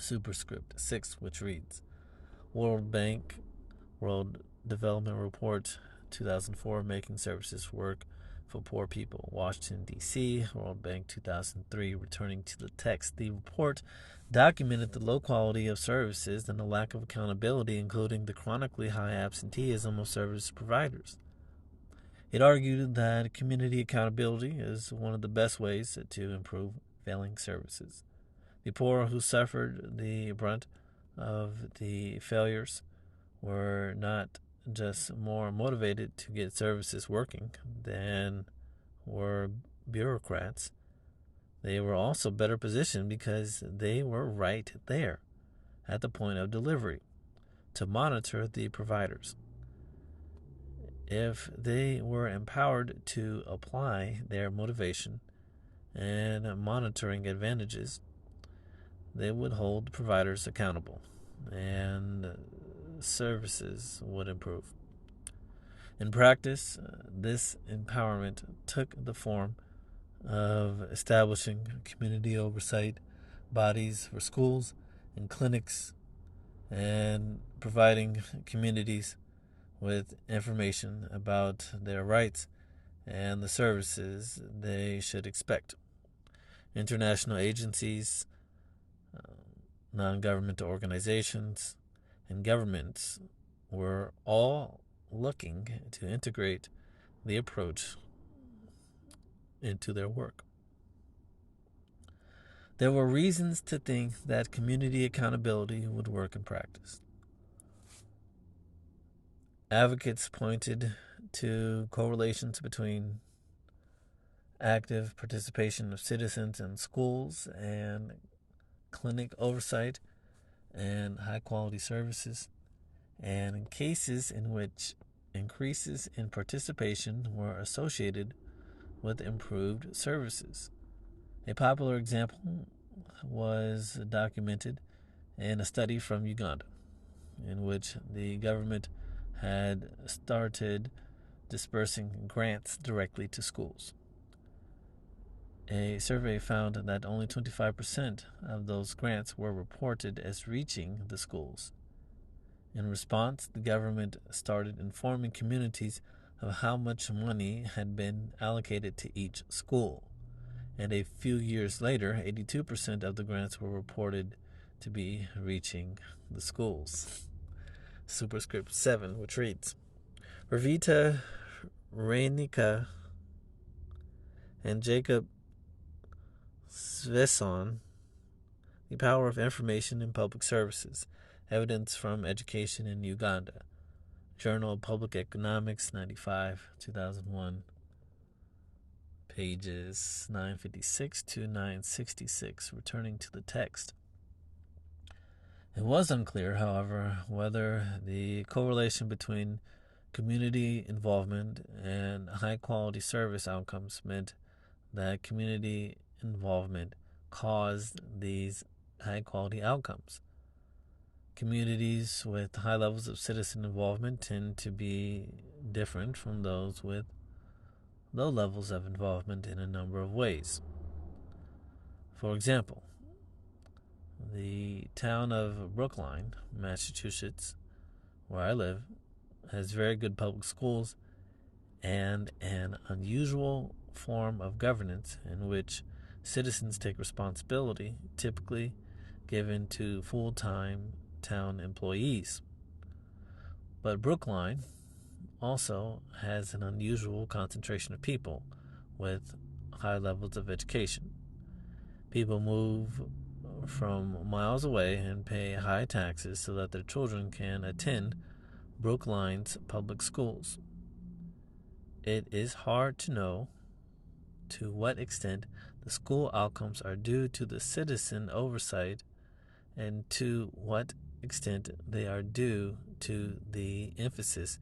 Superscript 6, which reads World Bank World Development Report 2004, Making Services Work for Poor People, Washington, D.C., World Bank 2003. Returning to the text, the report documented the low quality of services and the lack of accountability, including the chronically high absenteeism of service providers. It argued that community accountability is one of the best ways to improve failing services. The poor who suffered the brunt of the failures were not just more motivated to get services working than were bureaucrats. They were also better positioned because they were right there at the point of delivery to monitor the providers. If they were empowered to apply their motivation and monitoring advantages, they would hold providers accountable and services would improve. In practice, this empowerment took the form of establishing community oversight bodies for schools and clinics and providing communities with information about their rights and the services they should expect. International agencies, non-governmental organizations, and governments were all looking to integrate the approach into their work. There were reasons to think that community accountability would work in practice. Advocates pointed to correlations between active participation of citizens in schools and clinic oversight and high-quality services, and in cases in which increases in participation were associated with improved services. A popular example was documented in a study from Uganda, in which the government had started dispersing grants directly to schools. A survey found that only 25% of those grants were reported as reaching the schools. In response, the government started informing communities of how much money had been allocated to each school. And a few years later, 82% of the grants were reported to be reaching the schools. Superscript 7, which reads Ravita Rainika and Jacob Svesson, The Power of Information in Public Services, Evidence from Education in Uganda, Journal of Public Economics, 95, 2001, pages 956 to 966, returning to the text. It was unclear, however, whether the correlation between community involvement and high-quality service outcomes meant that community involvement caused these high-quality outcomes. Communities with high levels of citizen involvement tend to be different from those with low levels of involvement in a number of ways. For example, the town of Brookline, Massachusetts, where I live, has very good public schools and an unusual form of governance in which citizens take responsibility, typically given to full-time town employees. But Brookline also has an unusual concentration of people with high levels of education. People move from miles away and pay high taxes so that their children can attend Brookline's public schools. It is hard to know to what extent the school outcomes are due to the citizen oversight and to what extent they are due to the emphasis